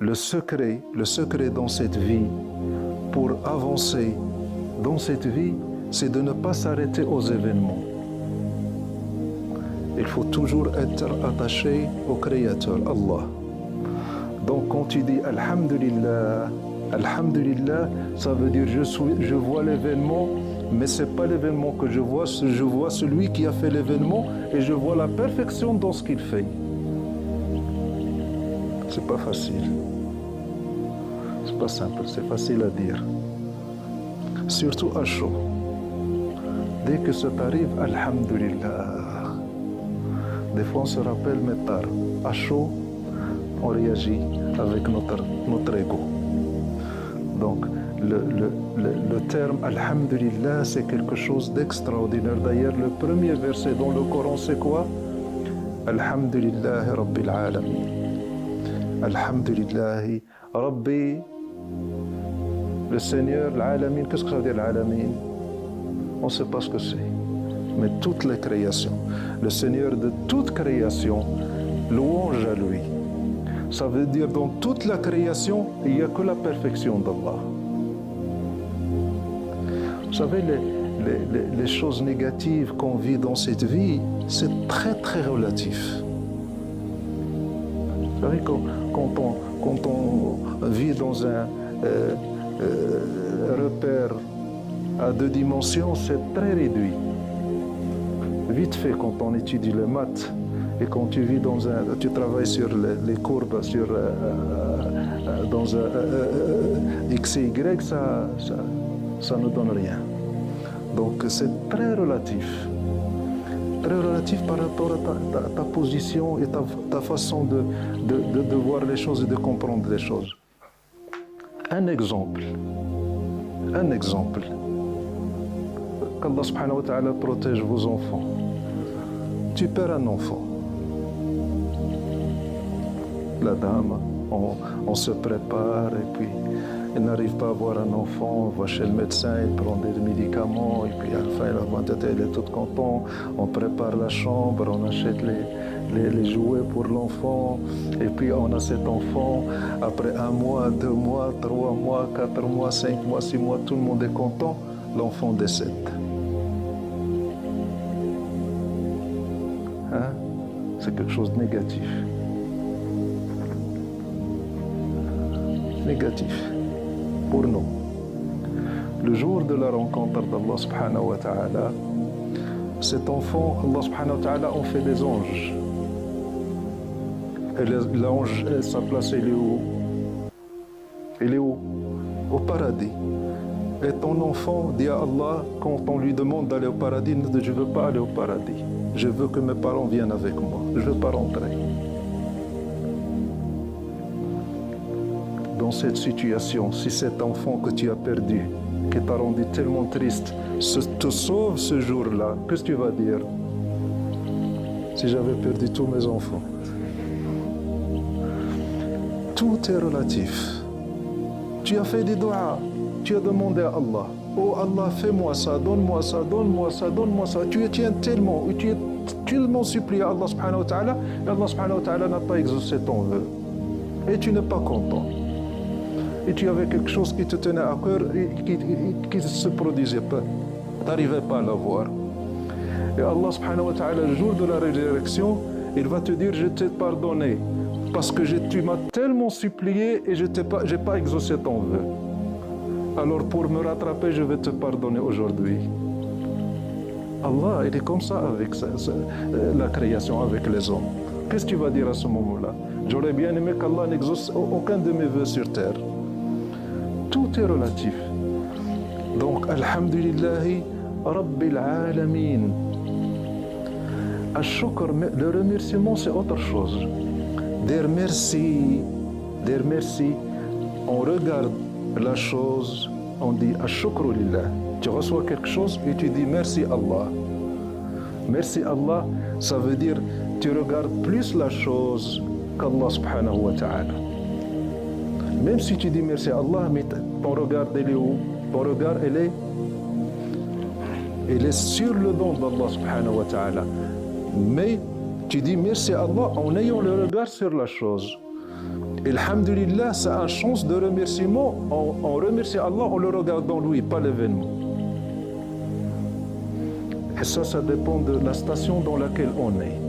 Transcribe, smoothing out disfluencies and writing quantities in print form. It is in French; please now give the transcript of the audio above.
le secret dans cette vie, pour avancer dans cette vie, c'est de ne pas s'arrêter aux événements. Il faut toujours être attaché au Créateur, Allah. Donc quand tu dis Alhamdulillah, Alhamdulillah, ça veut dire je vois l'événement, mais ce n'est pas l'événement que je vois celui qui a fait l'événement et je vois la perfection dans ce qu'il fait. C'est pas facile. C'est pas simple, c'est facile à dire. Surtout à chaud. Dès que ça t'arrive, Alhamdulillah. Des fois on se rappelle, mais tard. À chaud, on réagit avec notre ego. Donc, le terme Alhamdulillah, c'est quelque chose d'extraordinaire. D'ailleurs, le premier verset dans le Coran, c'est quoi? Alhamdulillah Rabbil Alamin. Alhamdulillah Rabbi, le Seigneur, l'Alamin. Qu'est-ce que ça veut dire l'Alamin? On ne sait pas ce que c'est. Mais toutes les créations, le Seigneur de toute création, louange à lui. Ça veut dire dans toute la création, il n'y a que la perfection d'Allah. Vous savez, les choses négatives qu'on vit dans cette vie, c'est très très relatif. Vous savez, quand on vit dans un repère à 2 dimensions, c'est très réduit. Vite fait, quand on étudie les maths, et quand tu vis tu travailles sur les courbes, dans un X et Y, ça ne donne rien. Donc c'est très relatif par rapport à ta position et ta façon de voir les choses et de comprendre les choses. Un exemple. Qu'Allah subhanahu wa ta'ala protège vos enfants. Tu perds un enfant. La dame, on se prépare et puis elle n'arrive pas à avoir un enfant, on va chez le médecin, il prend des médicaments et puis à la fin elle est toute contente, on prépare la chambre, on achète les jouets pour l'enfant et puis on a cet enfant, après 1 mois, 2 mois, 3 mois, 4 mois, 5 mois, 6 mois, tout le monde est content, l'enfant décède. Hein? C'est quelque chose de négatif. Pour nous. Le jour de la rencontre d'Allah subhanahu wa ta'ala, cet enfant, Allah subhanahu wa ta'ala en fait des anges. Et l'ange, sa place, elle est où? Elle est où? Au paradis. Et ton enfant dit à Allah, quand on lui demande d'aller au paradis, il dit, je ne veux pas aller au paradis. Je veux que mes parents viennent avec moi. Je ne veux pas rentrer. Dans cette situation, si cet enfant que tu as perdu, qui t'a rendu tellement triste, te sauve ce jour-là, qu'est-ce que tu vas dire? Si j'avais perdu tous mes enfants. Tout est relatif. Tu as fait des doigts, tu as demandé à Allah, oh Allah, fais-moi ça, donne-moi ça, donne-moi ça, donne-moi ça. Tu tiens tellement, tu es tellement supplié à Allah subhanahu wa ta'ala, et Allah subhanahu wa ta'ala n'a pas exaucé ton vœu. Et tu n'es pas content. Et tu avais quelque chose qui te tenait à cœur et qui ne se produisait pas. Tu n'arrivais pas à l'avoir. Et Allah subhanahu wa ta'ala, le jour de la résurrection, il va te dire, je t'ai pardonné. Parce que tu m'as tellement supplié et je n'ai pas exaucé ton vœu. Alors pour me rattraper, je vais te pardonner aujourd'hui. Allah, il est comme ça avec la création, avec les hommes. Qu'est-ce que tu vas dire à ce moment-là? J'aurais bien aimé qu'Allah n'exauce aucun de mes vœux sur terre. Tout est relatif. Donc, Alhamdulillahi Rabbil Alamin. Al-Shukr, le remerciement, c'est autre chose. Dire merci, on regarde la chose, on dit Al-Shukru Lillah. Tu reçois quelque chose et tu dis merci Allah. Merci Allah, ça veut dire tu regardes plus la chose qu'Allah subhanahu wa ta'ala. Même si tu dis merci à Allah, mais ton regard, il est où? Ton regard, il est sur le don d'Allah subhanahu wa ta'ala. Mais tu dis merci à Allah en ayant le regard sur la chose. Et alhamdulillah, ça a une chance de remerciement. On remercie Allah en le regardant lui, pas l'événement. Et ça dépend de la station dans laquelle on est.